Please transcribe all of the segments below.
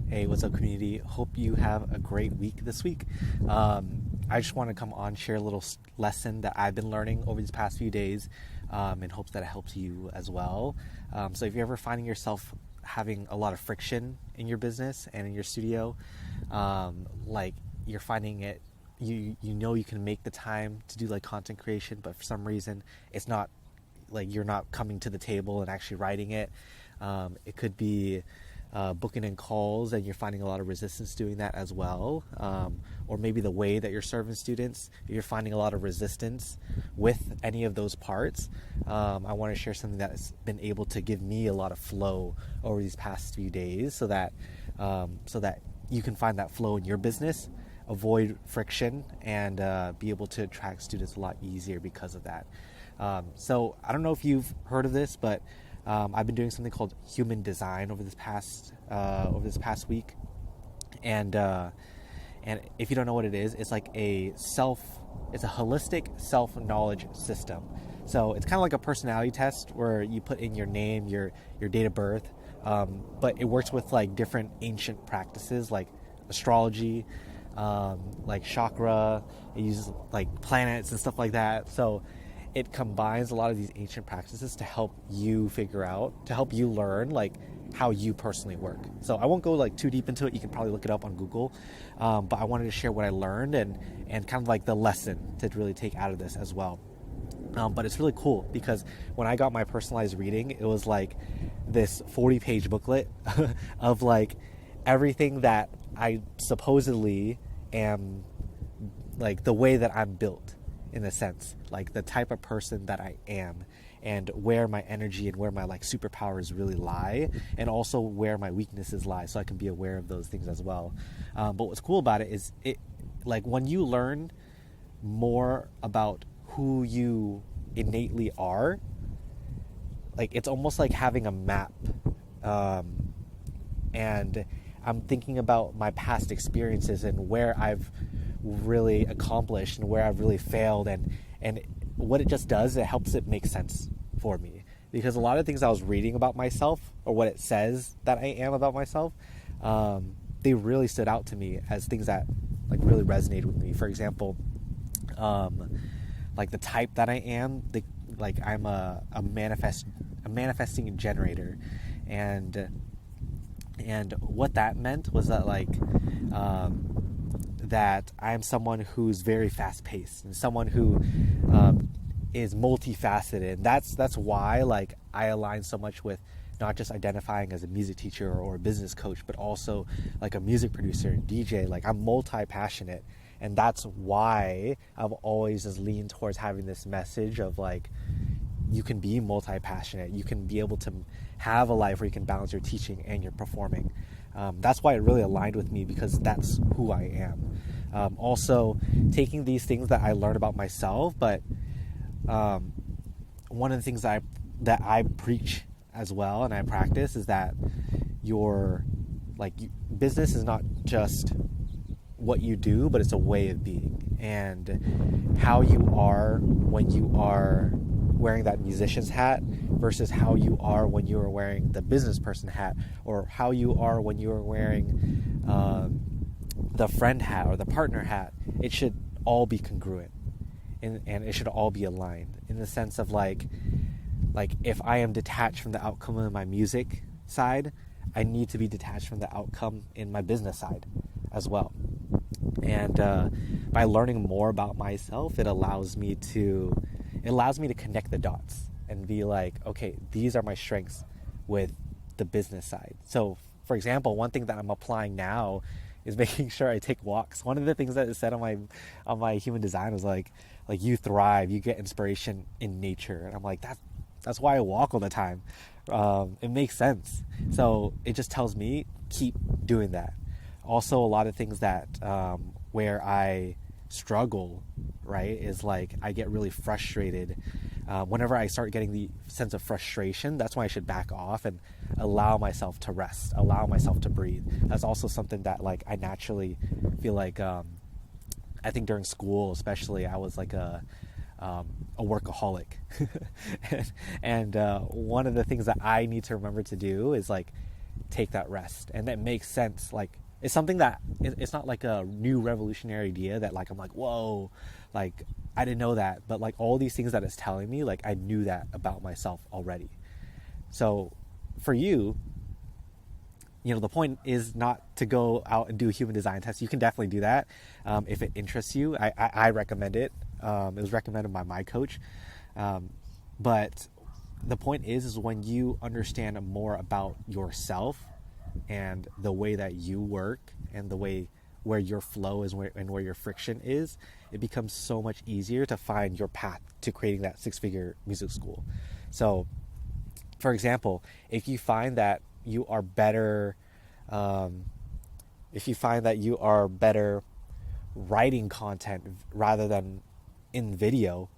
Hey, what's up, community? Hope you have a great week this week. I just want to come on, share a little lesson that I've been learning over these past few days in hopes that it helps you as well. So, if you're ever finding yourself having a lot of friction in your business and in your studio, like you're finding it, you know you can make the time to do like content creation, but for some reason it's not like you're not coming to the table and actually writing it. It could be booking in calls and you're finding a lot of resistance doing that as well. Or maybe the way that you're serving students, you're finding a lot of resistance with any of those parts. I want to share something that's been able to give me a lot of flow over these past few days so that you can find that flow in your business, avoid friction, and be able to attract students a lot easier because of that. So I don't know if you've heard of this, but I've been doing something called human design over this past week, and if you don't know what it is, it's like it's a holistic self-knowledge system. So it's kind of like a personality test where you put in your name, your date of birth, but it works with like different ancient practices like astrology, like chakra. It uses like planets and stuff like that. So it combines a lot of these ancient practices to help you learn like how you personally work. So I won't go like too deep into it. You can probably look it up on Google. But I wanted to share what I learned and kind of like the lesson to really take out of this as well. But it's really cool because when I got my personalized reading, it was like this 40-page booklet of like everything that I supposedly am, like the way that I'm built, in a sense, like the type of person that I am and where my energy and where my like superpowers really lie, and also where my weaknesses lie, so I can be aware of those things as well. But what's cool about it is it, like when you learn more about who you innately are, like it's almost like having a map. And I'm thinking about my past experiences and where I've really accomplished and where I've really failed, and what it just does, it helps it make sense for me, because a lot of things I was reading about myself, or what it says that I am about myself, they really stood out to me as things that like really resonated with me. For example, like the type that I am, like I'm a manifesting generator, and what that meant was that like that I'm someone who's very fast-paced and someone who is multifaceted. That's why like I align so much with not just identifying as a music teacher or a business coach, but also like a music producer and DJ. Like I'm multi-passionate, and that's why I've always just leaned towards having this message of like, you can be multi-passionate. You can be able to have a life where you can balance your teaching and your performing. That's why it really aligned with me, because that's who I am. Also, taking these things that I learned about myself, but one of the things that I preach as well and I practice is that your business is not just what you do, but it's a way of being, and how you are when you are wearing that musician's hat versus how you are when you are wearing the business person hat, or how you are when you are wearing the friend hat or the partner hat. It should all be congruent, and it should all be aligned in the sense of like if I am detached from the outcome of my music side, I need to be detached from the outcome in my business side as well. And by learning more about myself, it allows me to connect the dots and be like, okay, these are my strengths with the business side. So, for example, one thing that I'm applying now is making sure I take walks. One of the things that is said on my human design was like you thrive, you get inspiration in nature, and I'm like, that's why I walk all the time. It makes sense. So it just tells me keep doing that. Also, a lot of things that where I struggle, right, is like I get really frustrated. Whenever I start getting the sense of frustration, that's when I should back off and allow myself to rest, allow myself to breathe. That's also something that like I naturally feel like I think during school especially, I was like a workaholic. and one of the things that I need to remember to do is like take that rest. And that makes sense. Like, it's something that it's not like a new revolutionary idea that like I'm like, whoa, like I didn't know that. But like all these things that it's telling me, like I knew that about myself already. So for you, the point is not to go out and do a human design test. You can definitely do that if it interests you. I recommend it. It was recommended by my coach. But the point is when you understand more about yourself and the way that you work and the way where your flow is and where your friction is, it becomes so much easier to find your path to creating that 6-figure music school. So, for example, if you find that you are better, writing content rather than in video,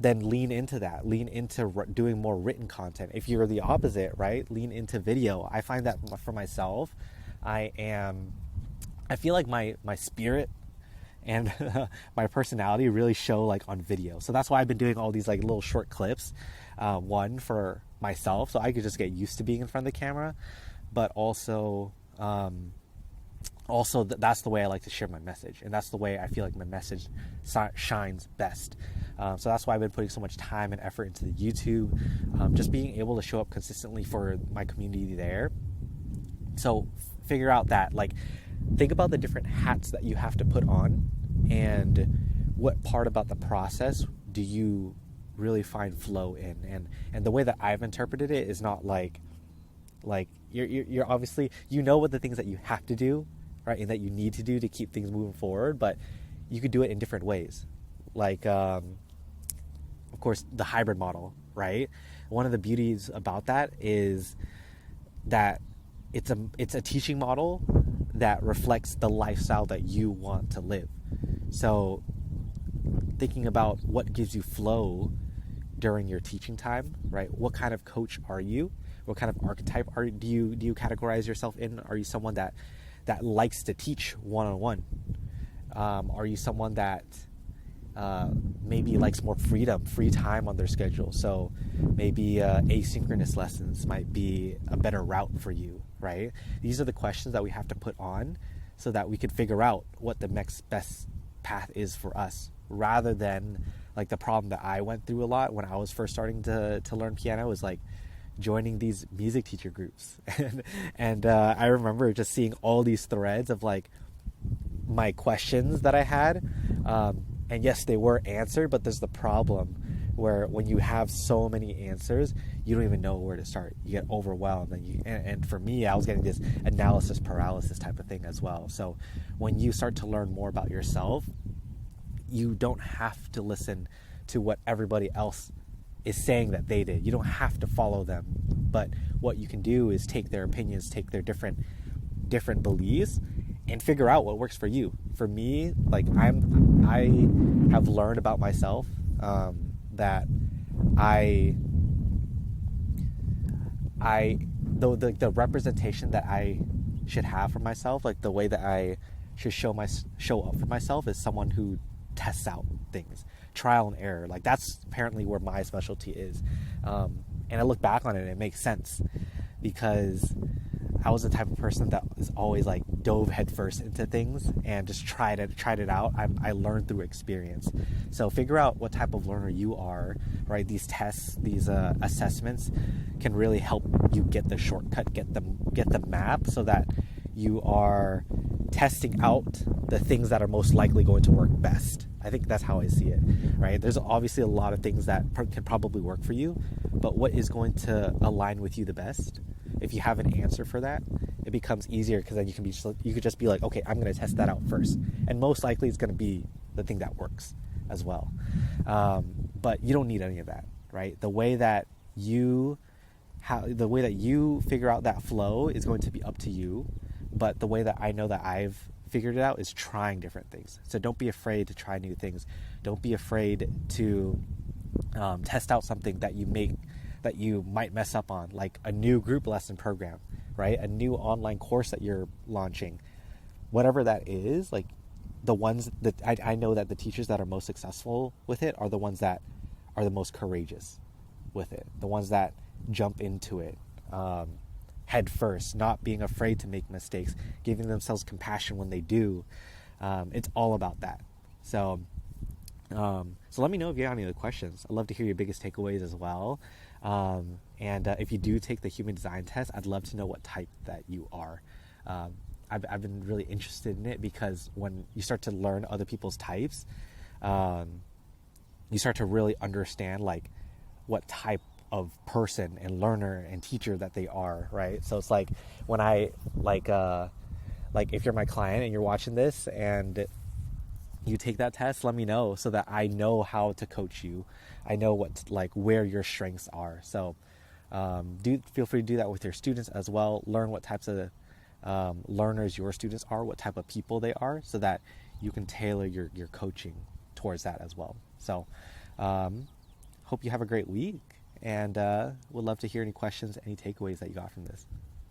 then lean into that. Lean into doing more written content. If you're the opposite, right, lean into video. I find that for myself, I feel like my spirit and my personality really show like on video. So that's why I've been doing all these like little short clips. One for myself, so I could just get used to being in front of the camera, but also that's the way I like to share my message, and that's the way I feel like my message shines best. So that's why I've been putting so much time and effort into the YouTube, just being able to show up consistently for my community there. So figure out that, like, think about the different hats that you have to put on, and what part about the process do you really find flow in. And the way that I've interpreted it is not like you're obviously, what the things that you have to do, right, and that you need to do to keep things moving forward, but you could do it in different ways. Like, of course, the hybrid model, right? One of the beauties about that is that it's a teaching model that reflects the lifestyle that you want to live. So thinking about what gives you flow during your teaching time, right? What kind of coach are you? What kind of archetype do you categorize yourself in? Are you someone that likes to teach one-on-one? Are you someone that maybe likes more free time on their schedule? So maybe asynchronous lessons might be a better route for you, right? These are the questions that we have to put on so that we could figure out what the next best path is for us, rather than like the problem that I went through a lot when I was first starting to learn piano was like joining these music teacher groups. and I remember just seeing all these threads of like my questions that I had. And yes, they were answered, but there's the problem where when you have so many answers, you don't even know where to start. You get overwhelmed. And for me, I was getting this analysis paralysis type of thing as well. So when you start to learn more about yourself, you don't have to listen to what everybody else is saying that they did. You don't have to follow them. But what you can do is take their opinions, take their different beliefs, and figure out what works for you. For me, like I have learned about myself that the representation that I should have for myself, like the way that I should show up for myself, is someone who tests out things, trial and error. Like that's apparently where my specialty is. And I look back on it and it makes sense, because I was the type of person that is always like dove headfirst into things and just tried it out. I learned through experience. So figure out what type of learner you are, right? These tests, these assessments can really help you get the shortcut, get the map, so that you are testing out the things that are most likely going to work best. I think that's how I see it, right? There's obviously a lot of things that can probably work for you, but what is going to align with you the best? If you have an answer for that, it becomes easier, because then you could just be like, okay, I'm going to test that out first, and most likely it's going to be the thing that works as well. But you don't need any of that, right? The way that you figure out that flow is going to be up to you. But the way that I know that I've figured it out is trying different things. So don't be afraid to try new things. Don't be afraid to test out something that you might mess up on, like a new group lesson program, right? A new online course that you're launching. Whatever that is, like the ones that I know that the teachers that are most successful with it are the ones that are the most courageous with it. The ones that jump into it, head first, not being afraid to make mistakes, giving themselves compassion when they do. It's all about that. So let me know if you have any other questions. I'd love to hear your biggest takeaways as well. And if you do take the human design test, I'd love to know what type that you are. I've been really interested in it because when you start to learn other people's types, you start to really understand like what type of person and learner and teacher that they are, right? So it's like when I like if you're my client and you're watching this and you take that test, let me know so that I know how to coach you. I know what like where your strengths are. So feel free to do that with your students as well. Learn what types of learners your students are, what type of people they are, so that you can tailor your coaching towards that as well. So hope you have a great week, and would love to hear any questions, any takeaways that you got from this.